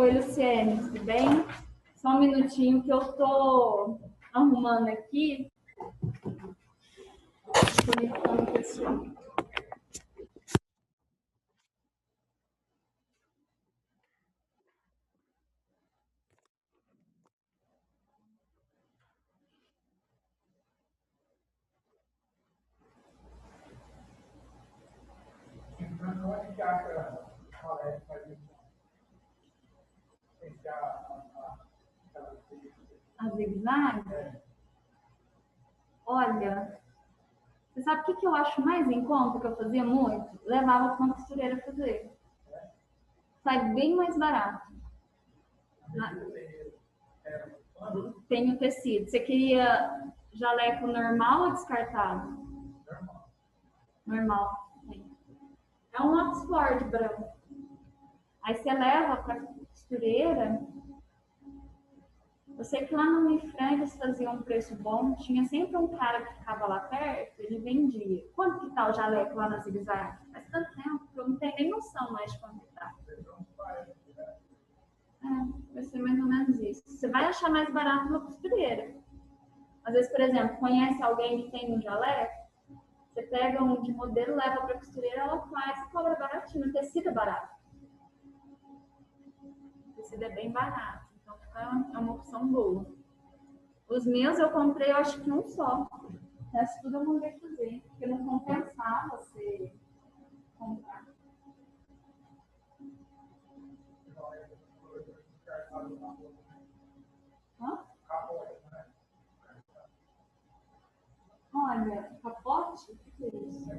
Oi, Luciene, tudo bem? Só um minutinho que eu tô arrumando aqui. Conectando o pessoal. A zigue-zague? Olha, você sabe o que eu acho mais em conta, que eu fazia muito? Levava para uma costureira fazer. Sai bem mais barato. Tem o tecido. Você queria jaleco normal ou descartado? Normal. É um Oxford branco. Aí você leva para a costureira. Eu sei que lá no Unifran eles faziam um preço bom. Tinha sempre um cara que ficava lá perto, ele vendia. Quanto que tá o jaleco lá na zigue-zague? Faz tanto tempo que eu não tenho nem noção mais de quanto que tá. Vai ser mais ou menos isso. Você vai achar mais barato na costureira. Às vezes, por exemplo, conhece alguém que tem um jaleco, você pega um de modelo, leva para a costureira, ela faz e cobra baratinho. O tecido é barato. O tecido é bem barato. Então, é uma opção boa. Os meus eu comprei, eu acho que um só. O resto tudo eu mandei fazer. Porque não compensava você comprar. Hã? Olha, capote? O que é isso?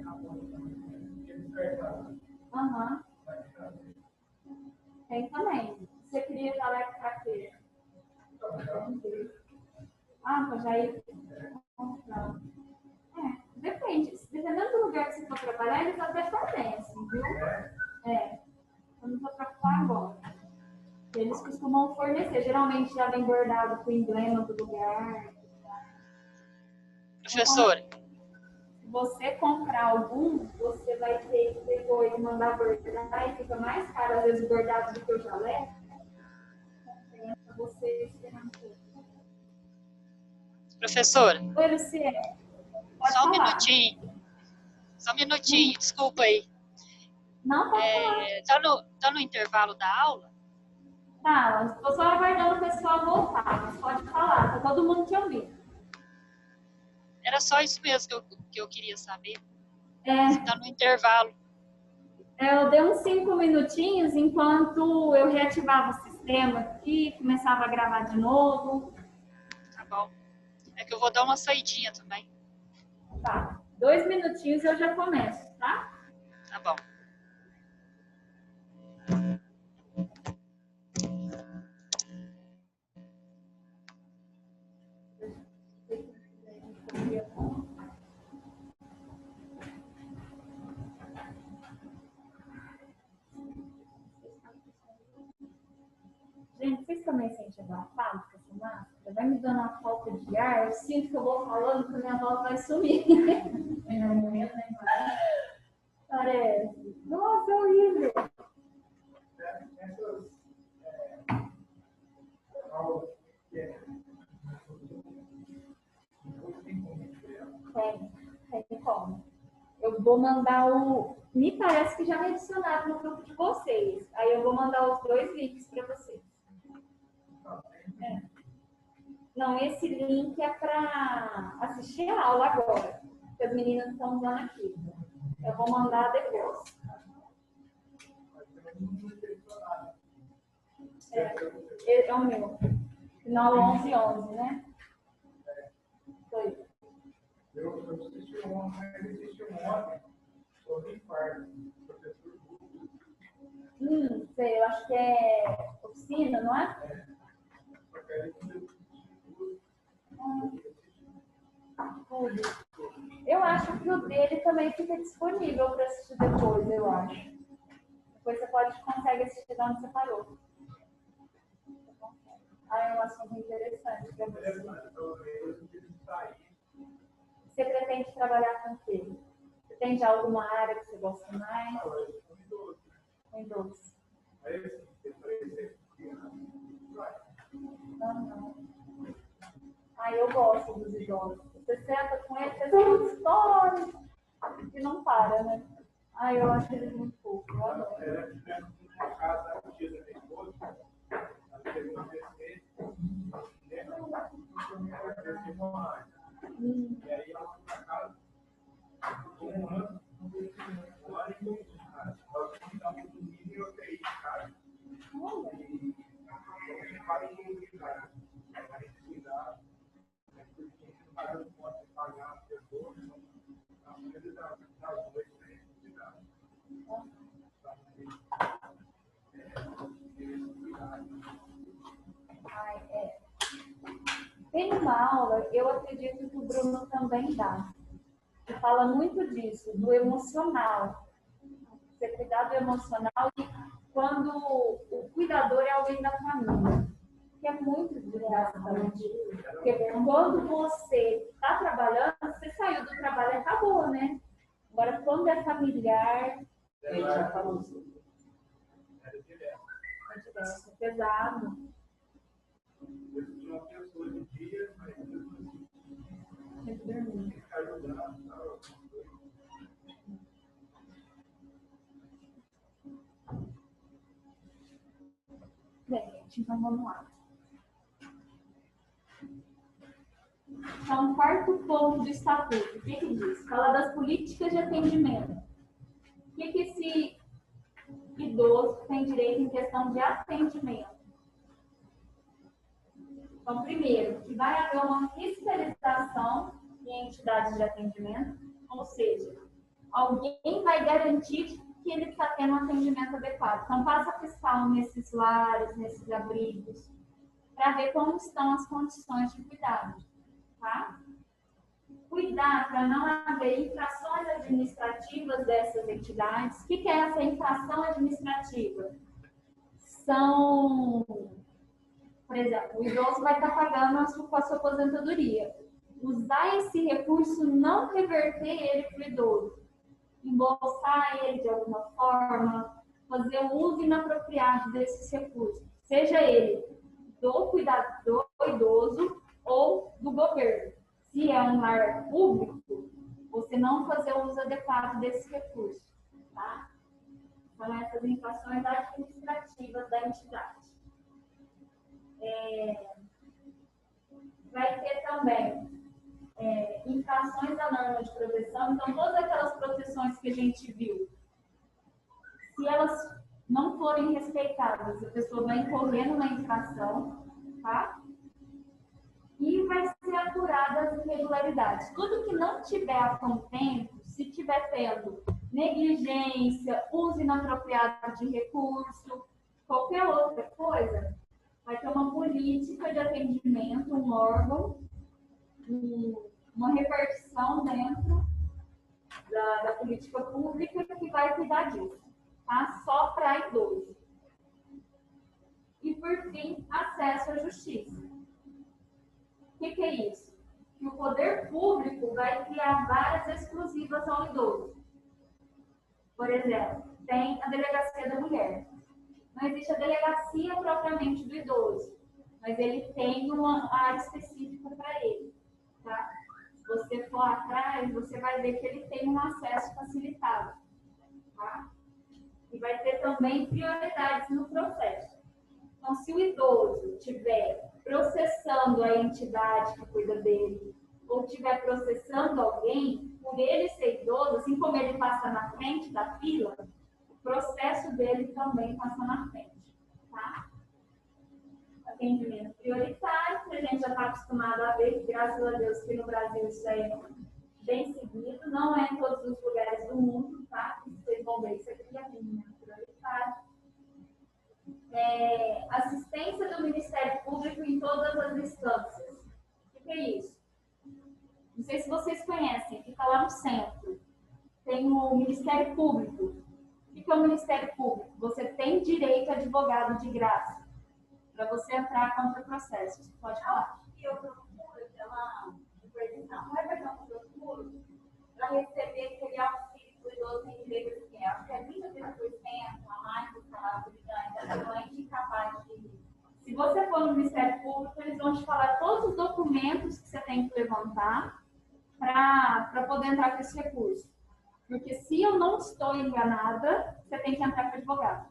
Aham. Tem também. Você queria jaleco para quê? Para já ir comprando. Depende. Dependendo do lugar que você for trabalhar, eles até fornecem, viu? Eu não vou preocupar agora. Eles costumam fornecer. Geralmente já vem bordado com o emblema do lugar. Professora. Se você comprar algum, você vai ter que depois mandar bordar e fica mais caro, às vezes, bordado do que o jaleco. Compensa você esperar um pouco. Professora. Oi, Luciene. Pode Só um falar. minutinho. Só um minutinho, desculpa aí. Não, pode falar. Tá no intervalo da aula? Tá, estou só aguardando o pessoal voltar, mas pode falar, tá todo mundo te ouvindo. Era só isso mesmo que eu queria saber. Você tá no intervalo. Eu dei uns 5 minutinhos enquanto eu reativava o sistema aqui, começava a gravar de novo. Tá bom. É que eu vou dar uma saidinha também. Tá, 2 minutinhos eu já começo, tá? Tá bom. Gente, vocês também sentem abafado com essa máscara? Vai me dando uma falta de ar, eu sinto que eu vou falando que a minha voz vai sumir. Parece. Nossa, é horrível. Tem como. Eu vou mandar o... Me parece que já me adicionaram no grupo de vocês. Aí eu vou mandar os 2 links para vocês. Não, esse link é para assistir a aula agora, que as meninas estão usando aqui. Eu vou mandar depois. É o meu. Final 1111, né? Foi. Eu assisti ontem sobre infarto, professor Google. Sei, eu acho que é oficina, não é? Eu acho que o dele também fica disponível para assistir depois, eu acho. Depois você consegue assistir de onde você parou. É um assunto interessante para você. Você pretende trabalhar com o quê? Você tem já alguma área que você gosta mais? Windows. Aham. Eu gosto dos idosos. Você senta com eles, você sente histórias e não para, né? Eu acho eles muito fofos. Eu adoro. Era uma casa, um dia da minha esposa, ela teve uma vez, e aí ela foi pra casa, um ano e 2 anos. Nós estamos dormindo em UTI, cara. E eu parei de cuidar. Parei de cuidar. Porque pagando conta, pagar as pessoas, a maioria das noites tem que cuidar. Tem uma aula, eu acredito que o Bruno também dá, que fala muito disso, do emocional. Você cuidar do emocional e quando o cuidador é alguém da família, que é muito desgastante. Porque quando você está trabalhando, você saiu do trabalho e acabou, né? Agora, quando é familiar, é pesado. Eu tinha uma pessoa de dia, mas Tem que dormir. ficar ajudando, tal. Bem, gente, então vamos lá. Então, quarto ponto do estatuto, o que diz? Fala das políticas de atendimento. O que esse idoso tem direito em questão de atendimento? Então, primeiro, que vai haver uma fiscalização em entidades de atendimento, ou seja, alguém vai garantir que ele está tendo um atendimento adequado. Então, passa fiscal nesses lares, nesses abrigos, para ver como estão as condições de cuidado. Tá? Cuidar para não haver infrações administrativas dessas entidades. O que é essa infração administrativa? São, por exemplo, o idoso vai estar pagando com a sua aposentadoria. Usar esse recurso, não reverter ele para o idoso. Embolsar ele de alguma forma, fazer o uso inapropriado desses recursos. Seja ele do cuidador do idoso ou do governo. Se é um lar público, você não fazer o uso adequado desses recursos. Tá? São essas infrações administrativas da entidade. Vai ter também infrações à norma de proteção. Então, todas aquelas proteções que a gente viu, se elas não forem respeitadas, a pessoa vai incorrer numa infração, tá? E vai ser apurada as irregularidades. Tudo que não tiver a contento, se tiver tendo negligência, uso inapropriado de recurso, qualquer outra coisa, vai ter uma política de atendimento, um órgão, uma repartição dentro da política pública que vai cuidar disso, tá? Só para idoso. E, por fim, acesso à justiça. O que é isso? Que o poder público vai criar várias exclusivas ao idoso. Por exemplo, tem a delegacia da mulher. Não existe a delegacia propriamente do idoso, mas ele tem uma área específica para ele. Tá? Se você for atrás, você vai ver que ele tem um acesso facilitado. Tá? E vai ter também prioridades no processo. Então, se o idoso estiver processando a entidade que cuida dele, ou estiver processando alguém, por ele ser idoso, assim como ele passa na frente da fila, o processo dele também passa na frente. Tá? Atendimento prioritário, que a gente já está acostumado a ver, graças a Deus que no Brasil isso é bem seguido, não é em todos os lugares do mundo, tá? Vocês vão ver isso aqui, atendimento prioritário. Assistência do Ministério Público em todas as instâncias. O que é isso? Não sei se vocês conhecem, fica lá no centro. Tem o Ministério Público. O que é o Ministério Público? Você tem direito a advogado de graça para você entrar contra o processo. Você pode falar? Eu procuro pela supervisão. Não é perdão, eu procuro para receber aquele auxílio do idoso em direito de acho que é 23% a mais do salário do ainda doente incapaz de. Se você for no Ministério Público, eles vão te falar todos os documentos que você tem que levantar para poder entrar com esse recurso. Porque se eu não estou enganada, você tem que entrar com advogado.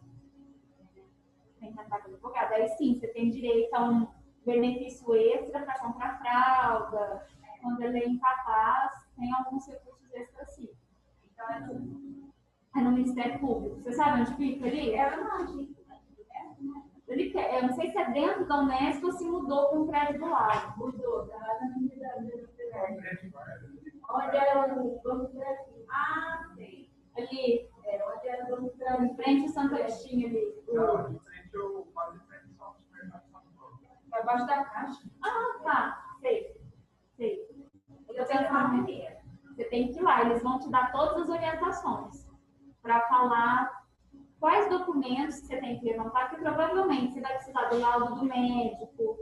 Tem que entrar com advogado. Aí sim, você tem direito a um benefício extra para comprar fralda. Quando ele é incapaz, tem alguns recursos extras sim. Então é no Ministério Público. Você sabe onde fica ali? Ele quer, eu não sei se é dentro da Unesco ou se mudou para um prédio do lado. Mudou, tá lá na unidade. Onde era o Banco do Brasil? Ah, sei. Ali, onde era o Banco do Brasil? Em frente ao Santo Agostinho ali. Não, em frente ao quase em frente ao supermercado São Paulo. Abaixo da caixa? Ah, tá. Sei. Eu pensava primeiro. Você tem que ir lá, eles vão te dar todas as orientações para falar quais documentos você tem que levantar, porque provavelmente você vai precisar do laudo do médico,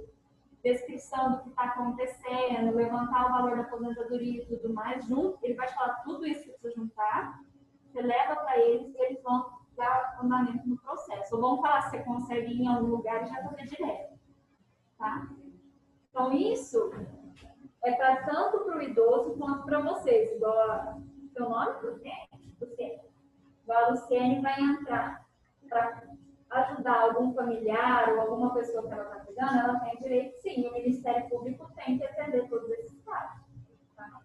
descrição do que está acontecendo, levantar o valor da aposentadoria e tudo mais, junto, ele vai te falar tudo isso que precisa juntar, você leva para eles e eles vão dar andamento no processo. Ou vão falar se você consegue ir em algum lugar e já fazer direto. Tá? Então, isso é para tanto para o idoso quanto para vocês. Igual a seu nome? Luciene. Igual a Luciene vai entrar para ajudar algum familiar ou alguma pessoa que ela está cuidando, ela tem direito sim. O Ministério Público tem que atender todos esses casos. Tá?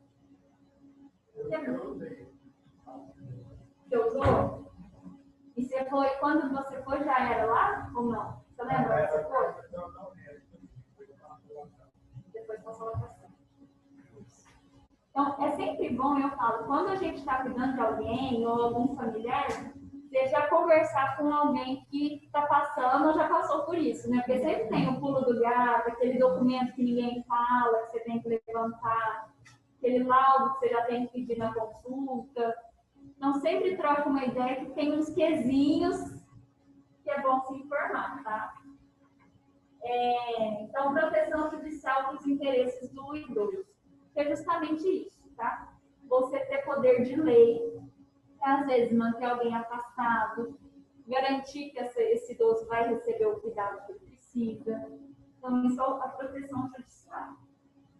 Você usou? E você foi, quando você foi, já era lá ou não? Você lembra onde você foi? Depois passou a passar. Então, é sempre bom, eu falo, quando a gente está cuidando de alguém ou algum familiar, você já conversar com alguém que está passando ou já passou por isso, né? Porque sempre tem o pulo do gato, aquele documento que ninguém fala, que você tem que levantar, aquele laudo que você já tem que pedir na consulta. Então, sempre troca uma ideia que tem uns quezinhos que é bom se informar, tá? Então, proteção judicial dos interesses do idoso. É justamente isso, tá? Você ter poder de lei, às vezes manter alguém afastado, garantir que esse idoso vai receber o cuidado que ele precisa. Então, isso é a proteção judicial,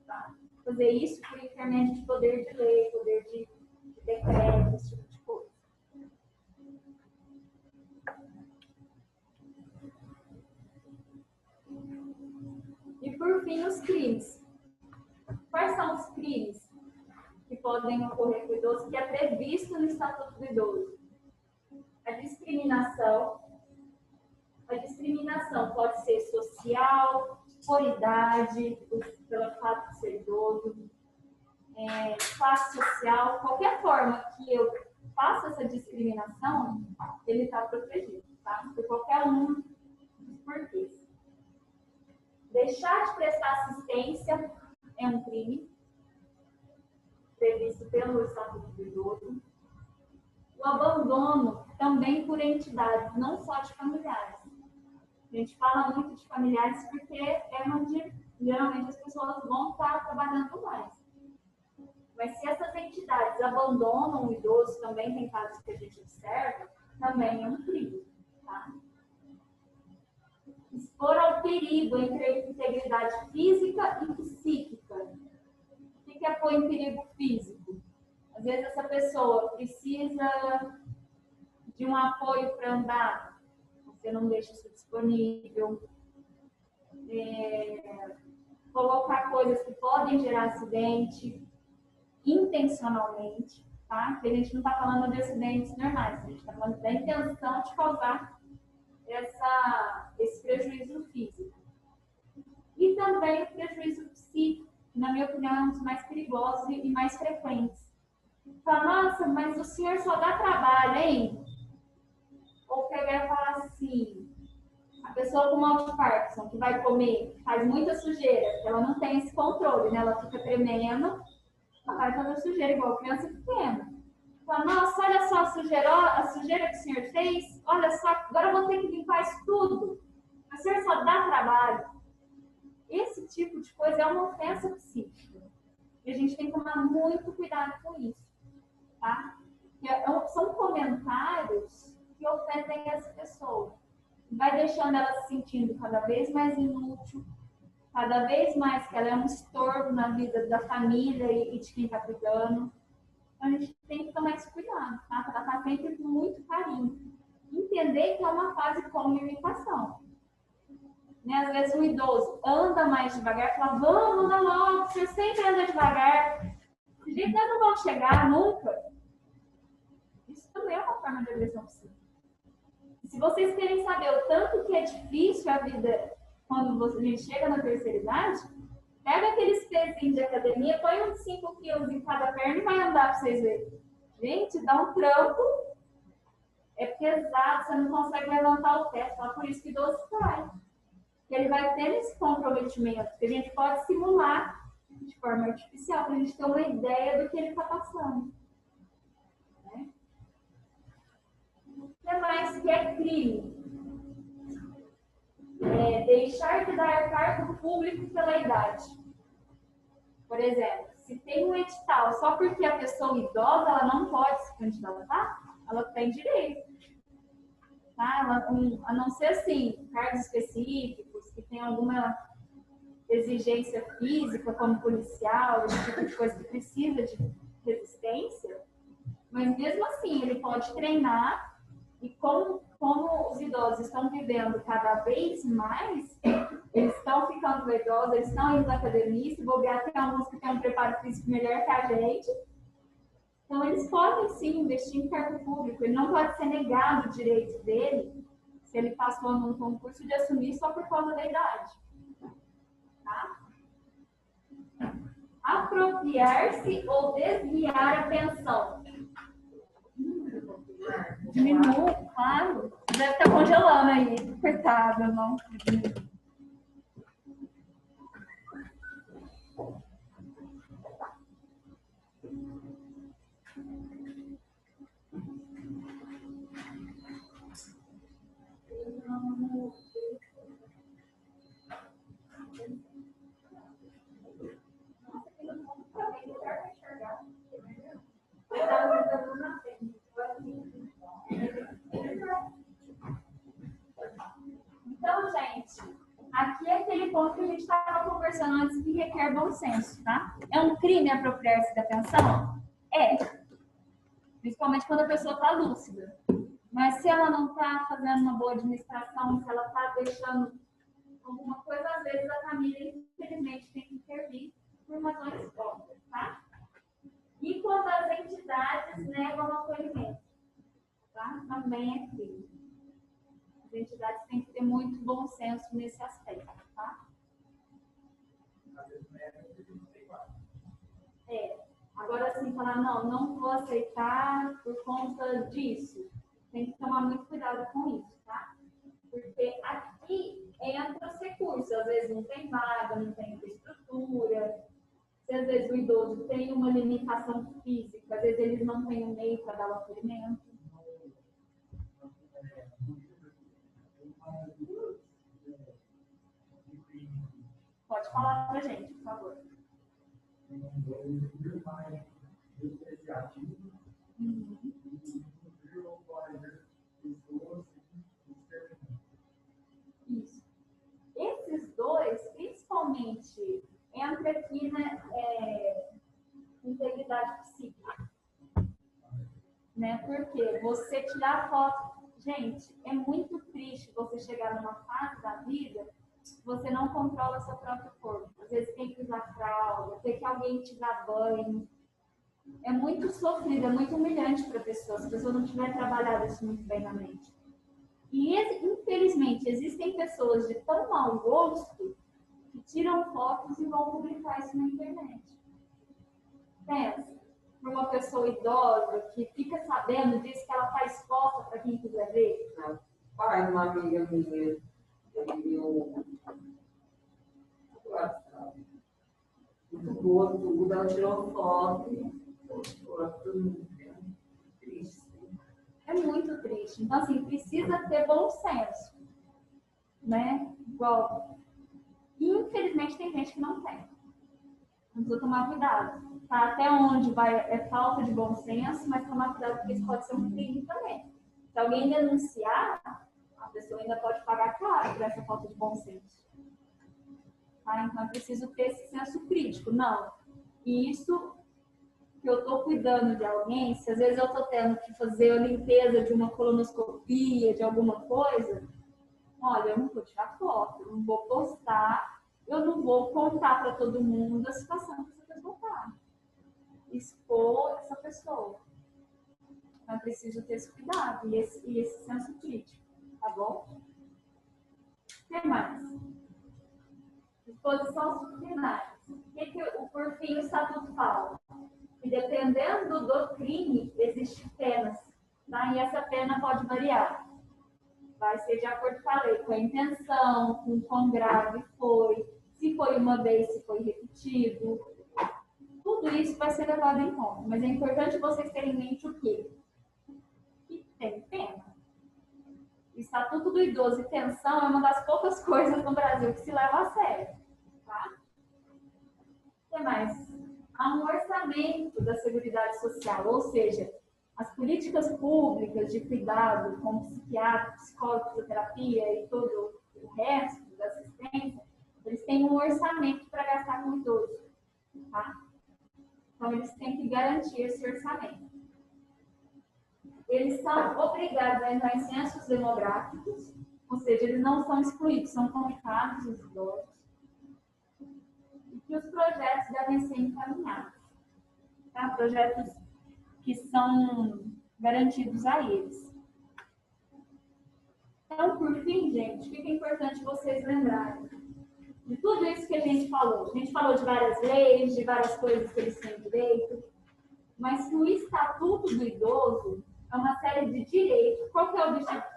tá? Fazer isso por intermédio de poder de lei, poder de decreto, esse tipo de coisa. E por fim, os crimes. Quais são os crimes que podem ocorrer com o idoso que é previsto no Estatuto do Idoso? A discriminação. A discriminação pode ser social, por idade, pelo fato de ser idoso, classe social, qualquer forma que eu faça essa discriminação, ele está protegido, tá? Por qualquer um dos porquês. Deixar de prestar assistência é um crime previsto pelo Estatuto do Idoso. O abandono também por entidades, não só de familiares. A gente fala muito de familiares porque é onde geralmente as pessoas vão estar trabalhando mais. Mas se essas entidades abandonam o idoso, também tem casos que a gente observa, também é um crime. Tá? Expor ao perigo entre a integridade física e psíquica. O que é pôr em perigo físico? Às vezes essa pessoa precisa de um apoio para andar, você não deixa isso disponível. Colocar coisas que podem gerar acidente intencionalmente, tá? Porque a gente não está falando de acidentes normais, a gente está falando da intenção de causar esse prejuízo físico. E também o prejuízo psíquico, que na minha opinião é um dos mais perigosos e mais frequentes. Fala, nossa, mas o senhor só dá trabalho, hein? Ou pegar e falar assim, a pessoa com mal de Parkinson, que vai comer, faz muita sujeira, ela não tem esse controle, né? Ela fica tremendo, ela vai fazer sujeira igual criança pequena. Fala, nossa, olha só a sujeira que o senhor fez, olha só, agora eu vou ter que limpar isso tudo. O senhor só dá trabalho. Esse tipo de coisa é uma ofensa psíquica. E a gente tem que tomar muito cuidado com isso, tá? São comentários que ofendem essa pessoa. vai deixando ela se sentindo cada vez mais inútil, cada vez mais que ela é um estorvo na vida da família e de quem está cuidando. Então, a gente tem que tomar esse cuidado, tá? Tratar sempre com muito carinho. Entender que é uma fase como limitação. Né? Às vezes o idoso anda mais devagar, fala, vamos, anda logo, você sempre anda devagar. De jeito nós não vamos chegar nunca. Isso também é uma forma de agressão psíquica. Se vocês querem saber o tanto que é difícil a vida quando a gente chega na terceira idade, pega aqueles pezinhos de academia, põe uns 5 quilos em cada perna e vai andar para vocês verem. Gente, dá um trampo, é pesado, você não consegue levantar o pé, só por isso que o idoso cai. Ele vai ter esse comprometimento, que a gente pode simular de forma artificial, para a gente ter uma ideia do que ele está passando. Né? O que mais que é crime? Deixar de dar cargo público pela idade. Por exemplo, se tem um edital só porque a pessoa idosa ela não pode se candidatar, ela tem direito. Tá? A não ser assim, cargos específicos, que tem alguma exigência física, como policial, esse tipo de coisa que precisa de resistência, mas mesmo assim ele pode treinar e como os idosos estão vivendo cada vez mais, eles estão ficando idosos, eles estão indo na academia, se bobear, tem alguns que têm um preparo físico melhor que a gente. Então, eles podem sim investir em cargo público, ele não pode ser negado o direito dele se ele passou num concurso de assumir só por causa da idade. Tá? Apropriar-se ou desviar a pensão. Diminui, claro. Deve estar congelando aí. Coitada, não. Então, gente, aqui é aquele ponto que a gente estava conversando antes que requer bom senso, tá? É um crime apropriar-se da pensão? É. Principalmente quando a pessoa está lúcida. Mas se ela não está fazendo uma boa administração, se ela está deixando alguma coisa, às vezes a família, infelizmente, tem que intervir por razões óbvias, tá? E quando as entidades negam o acolhimento, tá? Também é crime. As entidades têm que ter muito bom senso nesse aspecto, tá? Agora, assim, falar, não vou aceitar por conta disso. Tem que tomar muito cuidado com isso, tá? Porque aqui entra os recursos. Às vezes não tem vaga, não tem infraestrutura. Se às vezes o idoso tem uma limitação física, às vezes eles não têm um meio para dar o acolhimento. Pode falar pra gente, por favor. Isso. Esses dois, principalmente, entra aqui na integridade psíquica. Né? Porque você tirar foto... Gente, é muito triste você chegar numa fase da vida que você não controla seu próprio corpo. Às vezes tem que usar fralda, ter que alguém te dar banho. É muito sofrido, é muito humilhante para a pessoa, se a pessoa não tiver trabalhado isso muito bem na mente. E, infelizmente, existem pessoas de tão mau gosto que tiram fotos e vão publicar isso na internet. Pensa, para uma pessoa idosa que fica sabendo disso, que ela está exposta para quem quiser ver. Pai de uma amiga minha, ele viu muito boa, tudo, ela tirou foto. É muito triste. Então, assim, precisa ter bom senso, né? Igual, infelizmente, tem gente que não tem. Precisa tomar cuidado. Tá? Até onde vai é falta de bom senso, mas tomar cuidado porque isso pode ser um crime também. Se alguém denunciar, a pessoa ainda pode pagar caro por essa falta de bom senso. Tá? Então, é preciso ter esse senso crítico. Não, isso que eu estou cuidando de alguém, se às vezes eu estou tendo que fazer a limpeza de uma colonoscopia, de alguma coisa, olha, eu não vou tirar foto, eu não vou postar, eu não vou contar para todo mundo a situação que essa pessoa está. Expor essa pessoa. Então, é preciso ter esse cuidado e esse senso crítico, tá bom? O que mais? Disposição subliminares. O que por fim, o Estatuto fala? Que dependendo do crime, existem penas, tá? E essa pena pode variar. Vai ser de acordo com a lei, com a intenção, com o quão grave foi, se foi uma vez, se foi repetido. Tudo isso vai ser levado em conta. Mas é importante vocês terem em mente o quê? Que tem pena. O Estatuto do Idoso e pensão é uma das poucas coisas no Brasil que se leva a sério. Tá? O que mais? Há um orçamento da Seguridade Social, ou seja, as políticas públicas de cuidado com psiquiatra, psicólogo, fisioterapia e todo o resto da assistência, eles têm um orçamento para gastar com o idoso. Tá? Então, eles têm que garantir esse orçamento. Eles são obrigados a entrar em censos demográficos, ou seja, eles não são excluídos, são contados os idosos. E que os projetos devem ser encaminhados. Tá? Projetos que são garantidos a eles. Então, por fim, gente, o que é importante vocês lembrarem? De tudo isso que a gente falou. A gente falou de várias leis, de várias coisas que eles têm direito, mas que o Estatuto do Idoso é uma série de direitos. Qual que é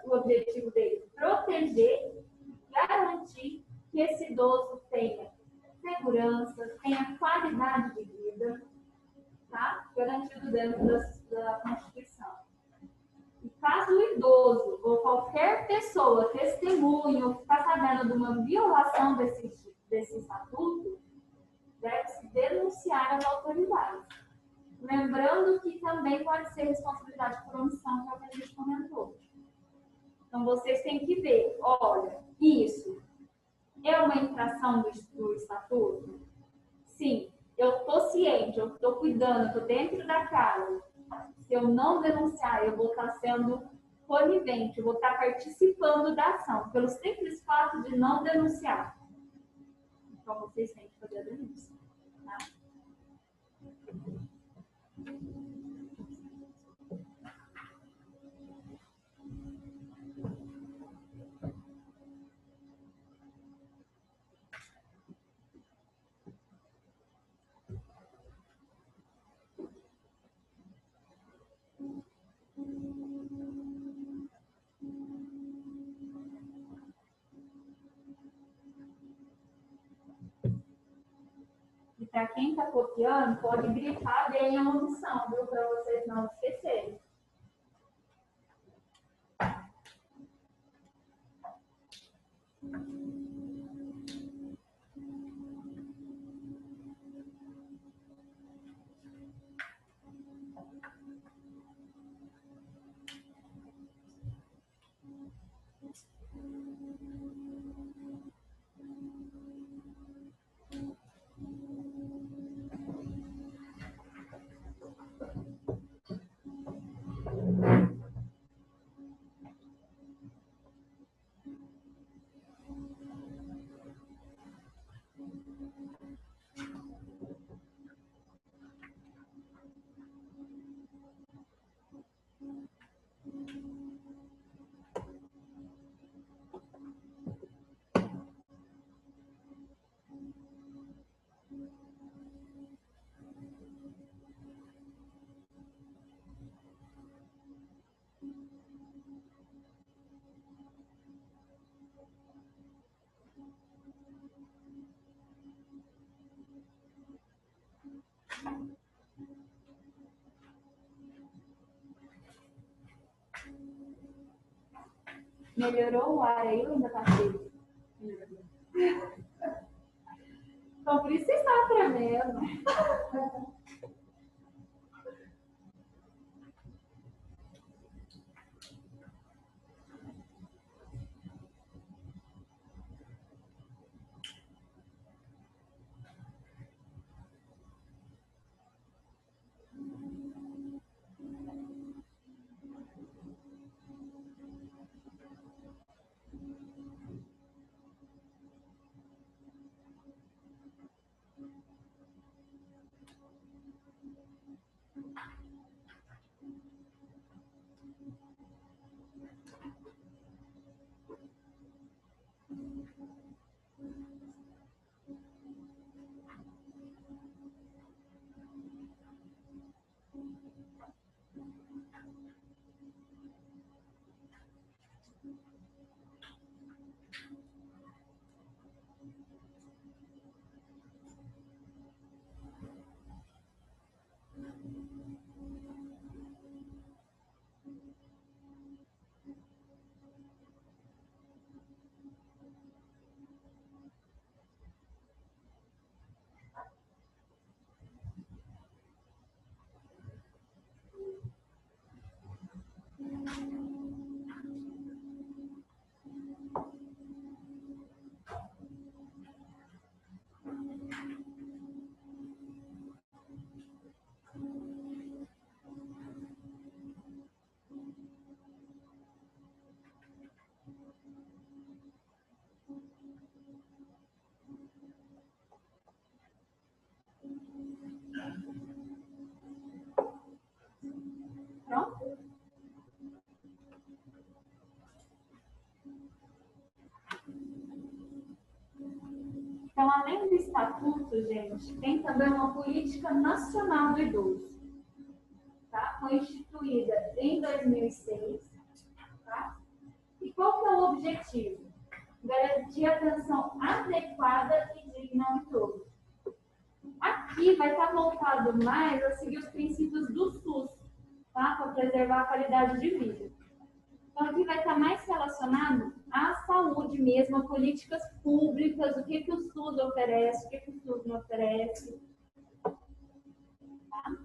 o objetivo dele? Proteger, garantir que esse idoso tenha segurança, tenha qualidade de vida, tá? Garantido dentro da Constituição. E caso o idoso ou qualquer pessoa, testemunha ou que está sabendo de uma violação desse estatuto, deve-se denunciar às autoridades. Lembrando que também pode ser responsabilidade por omissão, que é o que a gente comentou. Então, vocês têm que ver, olha, isso é uma infração do estatuto? Sim, eu estou ciente, eu estou cuidando, estou dentro da casa. Se eu não denunciar, eu vou estar sendo conivente, eu vou estar participando da ação, pelo simples fato de não denunciar. Então, vocês têm que fazer a denúncia. Tá? E para quem está copiando, pode grifar bem a omissão, viu? Para vocês não esquecerem. Melhorou o ar aí ou ainda está cheio? Então, por isso você está tremendo. Então, além do estatuto, gente, tem também uma política nacional do idoso. Tá? Foi instituída em 2006. Tá? E qual que é o objetivo? Garantir atenção adequada e digna ao idoso. Aqui vai estar voltado mais a seguir os princípios do SUS, tá? Para preservar a qualidade de vida. Então, aqui vai estar mais relacionado à saúde mesmo, a políticas públicas, o que o SUS oferece, o que o SUS não oferece. Tá?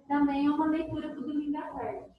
Também é uma leitura para o domingo à tarde.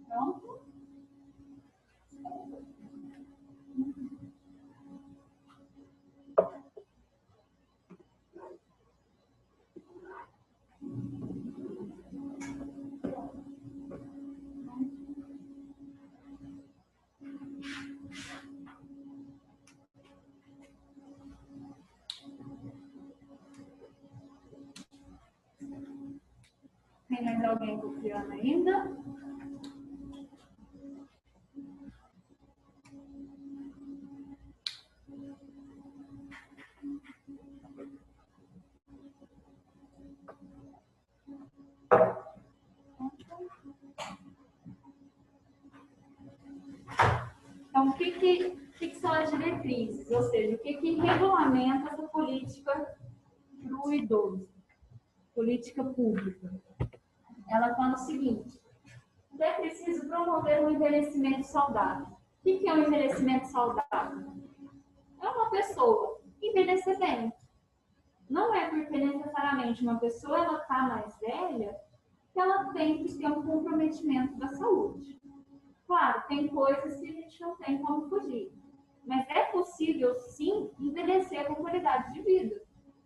Pronto? Tem mais alguém copiando ainda? Então, o que são as diretrizes? Ou seja, o que regulamenta essa política para o idoso? Política pública. Ela fala o seguinte: é preciso promover um envelhecimento saudável. O que é um envelhecimento saudável? É uma pessoa envelhecer bem. Não é porque necessariamente uma pessoa ela está mais velha que ela tem que ter um comprometimento da saúde. Claro, tem coisas que a gente não tem como fugir. Mas é possível, sim, envelhecer com qualidade de vida,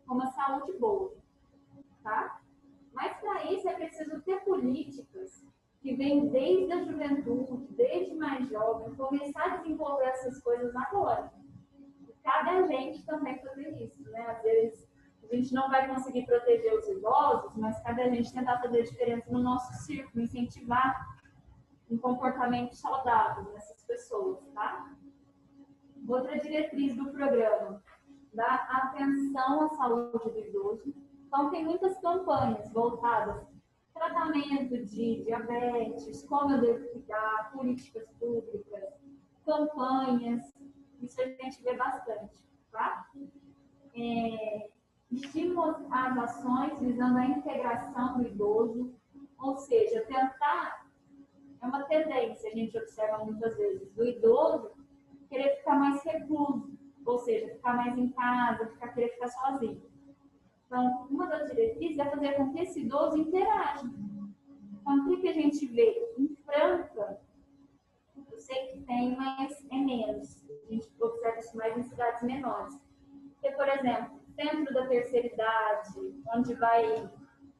com uma saúde boa. Tá? Mas para isso é preciso ter políticas que vêm desde a juventude, desde mais jovem, começar a desenvolver essas coisas agora. E cabe a gente também fazer isso, né? Às vezes a gente não vai conseguir proteger os idosos, mas cabe a gente tentar fazer a diferença no nosso círculo, incentivar um comportamento saudável nessas pessoas, tá? Outra diretriz do programa, dá atenção à saúde do idoso. Então, tem muitas campanhas voltadas para tratamento de diabetes, como eu devo cuidar, políticas públicas, campanhas, isso a gente vê bastante, tá? Estímulos às ações visando a integração do idoso, ou seja, tentar. É uma tendência, a gente observa muitas vezes, do idoso querer ficar mais recluso, ou seja, ficar mais em casa, querer ficar sozinho. Então, uma das diretrizes é fazer com que esse idoso interaja. Então, que a gente vê em Franca, eu sei que tem, mas é menos. A gente observa isso mais em cidades menores. Porque, por exemplo, centro da terceira idade, onde vai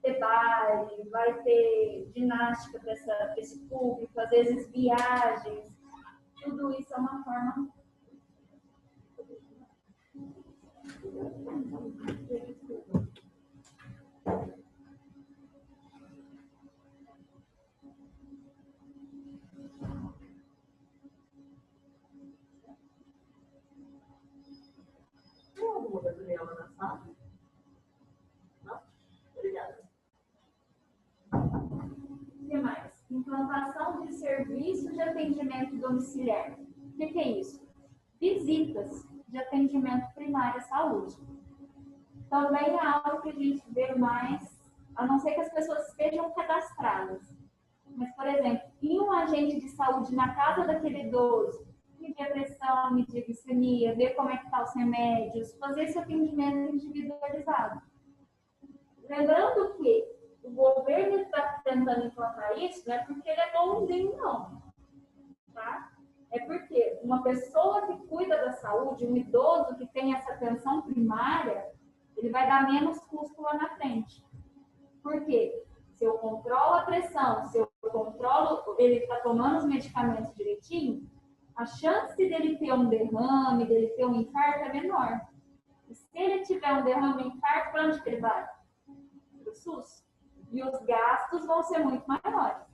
ter baile, vai ter ginástica para esse público, às vezes viagens, tudo isso é uma forma. Tem alguma Gabriela na sala? Não? Obrigada. O que mais? Implantação de serviços de atendimento domiciliar. O que é isso? Visitas de atendimento primário à saúde. Também é algo que a gente vê mais, a não ser que as pessoas estejam cadastradas. Mas, por exemplo, ir um agente de saúde na casa daquele idoso, medir a pressão, medir a glicemia, ver como é que estão os remédios, fazer esse atendimento individualizado. Lembrando que o governo está tentando implantar isso, não é porque ele é bonzinho, não. Tá? É porque uma pessoa que cuida da saúde, um idoso que tem essa atenção primária, ele vai dar menos custo lá na frente. Por quê? Se eu controlo a pressão, se eu controlo, ele está tomando os medicamentos direitinho, a chance dele ter um derrame, dele ter um infarto é menor. E se ele tiver um derrame, um infarto, para onde que ele vai? Para o SUS. E os gastos vão ser muito maiores.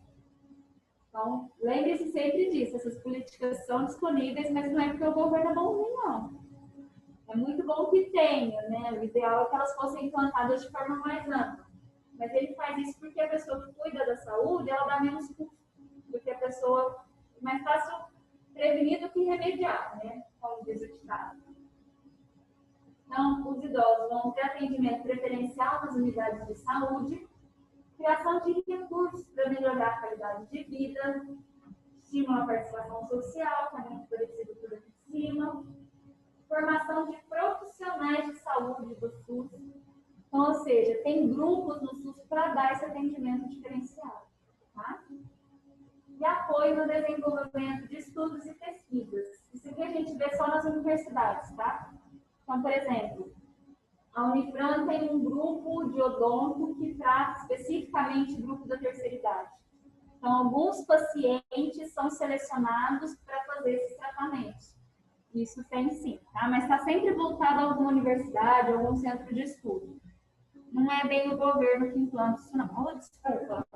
Então, lembre-se sempre disso, essas políticas são disponíveis, mas não é porque o governo é bonzinho, não. É muito bom que tenha, né? O ideal é que elas fossem implantadas de forma mais ampla. Mas ele faz isso porque a pessoa que cuida da saúde, ela dá menos custo do que a pessoa, mais fácil prevenir do que remediar, né? Como diz o ditado. Então, os idosos vão ter atendimento preferencial nas unidades de saúde, criação de recursos para melhorar a qualidade de vida, estímulo à participação social, que é muito parecido com aqui de cima, formação de profissionais de saúde do SUS. Então, ou seja, tem grupos no SUS para dar esse atendimento diferenciado. Tá? E apoio no desenvolvimento de estudos e pesquisas. Isso aqui a gente vê só nas universidades, tá? Então, por exemplo, a Unifran tem um grupo de odonto que trata especificamente o grupo da terceira idade. Então, alguns pacientes são selecionados para fazer esses tratamentos. Isso tem sim, tá? Mas está sempre voltado a alguma universidade, a algum centro de estudo. Não é bem o governo que implanta isso, não. Oh, desculpa.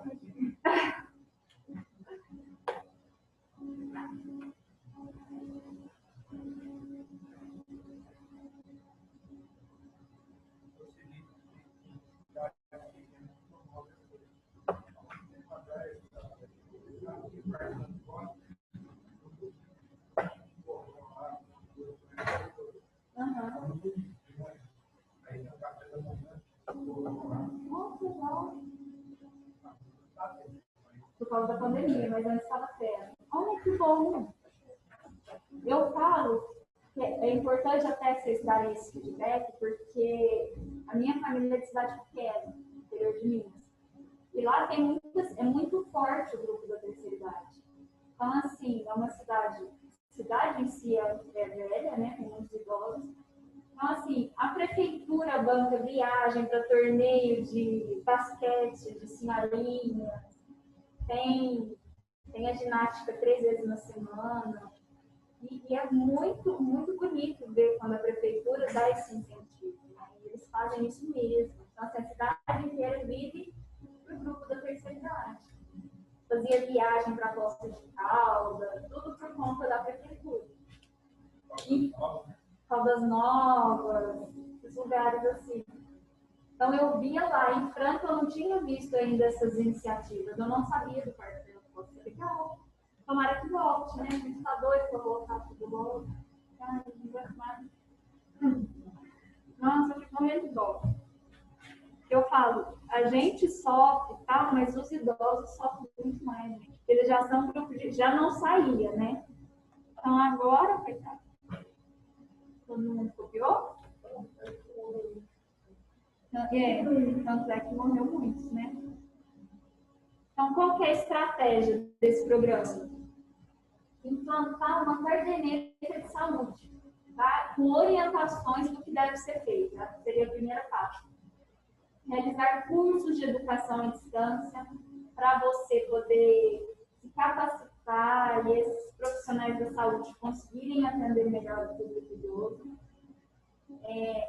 Por causa da pandemia, mas antes estava tendo. Olha que bom! Eu falo que é importante até vocês darem esse feedback, porque a minha família é de cidade pequena, interior de Minas. E lá tem é muito forte o grupo da terceira idade. Então, assim, é uma cidade em si é velha, né? Tem muitos idosos. Então, assim, a prefeitura banca viagem para torneio de basquete, de senhorinha, tem a ginástica 3 vezes na semana. E é muito, muito bonito ver quando a prefeitura dá esse incentivo. Né? Eles fazem isso mesmo. Então, assim, a cidade inteira vive para o grupo da terceira idade. Fazia viagem para Poços de Caldas, tudo por conta da prefeitura. E Caldas Novas, esses lugares assim. Então, eu via lá, em Franca, eu não tinha visto ainda essas iniciativas, eu não sabia do Parque da Poços. Legal. Tomara que volte, né? A gente está doido para voltar tudo logo. Ai, não vai mais. Nossa, eu fico morrendo de dó. Eu falo, a gente sofre, tá? Mas os idosos sofrem muito mais, gente. Eles já são um grupo de... já não saía, né? Então agora, coitado. Todo mundo copiou? Tanto é que morreu muitos, né? Então, qual que é a estratégia desse programa? Implantar uma caderneta de saúde, tá? Com orientações do que deve ser feito. Tá? Seria a primeira parte. Realizar cursos de educação à distância para você poder se capacitar e esses profissionais da saúde conseguirem atender melhor o público idoso.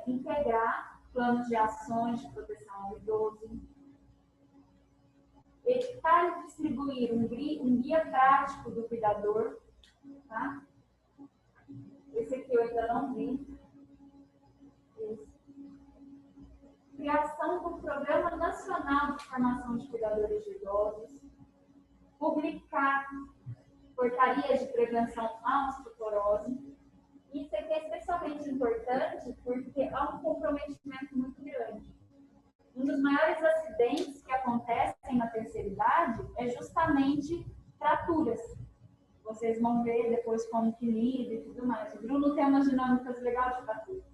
Integrar planos de ações de proteção ao idoso. Editar e distribuir um guia prático do cuidador. Tá? Esse aqui eu ainda não vi. Esse. Criação do Programa Nacional de Formação de Cuidadores de Idosos. Publicar portarias de prevenção à osteoporose. Isso aqui é especialmente importante porque há um comprometimento muito grande. Um dos maiores acidentes que acontecem na terceira idade é justamente fraturas. Vocês vão ver depois como que lida e tudo mais. O Bruno tem umas dinâmicas legais de fratura.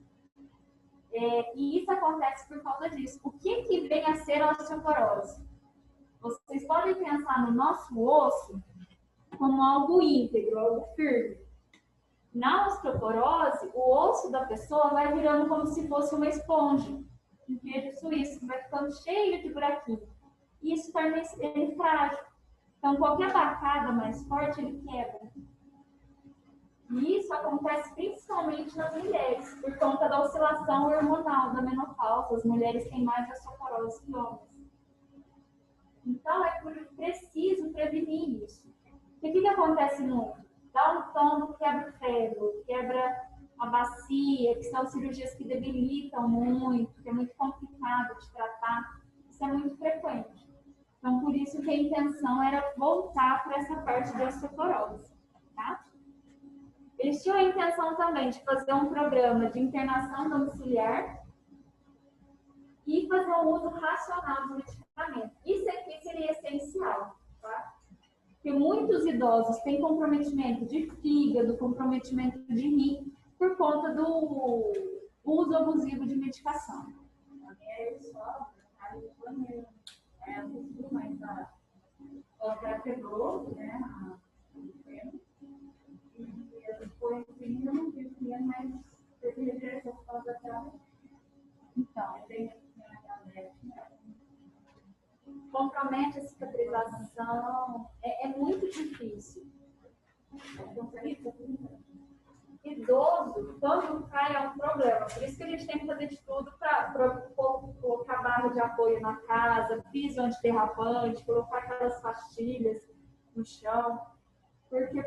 E isso acontece por causa disso. O que vem a ser a osteoporose? Vocês podem pensar no nosso osso como algo íntegro, algo firme. Na osteoporose, o osso da pessoa vai virando como se fosse uma esponja. Um queijo suíço, vai ficando cheio de buraquinho. E isso torna ele frágil. Então, qualquer bacada mais forte, ele quebra. E isso acontece principalmente nas mulheres, por conta da oscilação hormonal da menopausa. As mulheres têm mais osteoporose que homens. Então, é preciso prevenir isso. E o que acontece muito? Dá um tombo, quebra o fêmur, quebra a bacia, que são cirurgias que debilitam muito, que é muito complicado de tratar. Isso é muito frequente. Então, por isso que a intenção era voltar para essa parte da osteoporose. Tá? Eles tinham a intenção também de fazer um programa de internação domiciliar e fazer um uso racional de medicamento. Isso aqui seria essencial, tá? Porque muitos idosos têm comprometimento de fígado, comprometimento de rim, por conta do uso abusivo de medicação. É só, mas a outra quebrou, né? E depois ainda não tinha mais regressão por causa daquela. Então, compromete a cicatrização, é muito difícil. Idoso, quando cai, é um problema. Por isso que a gente tem que fazer de tudo para colocar barra de apoio na casa, piso antiderrapante, colocar aquelas pastilhas no chão. Porque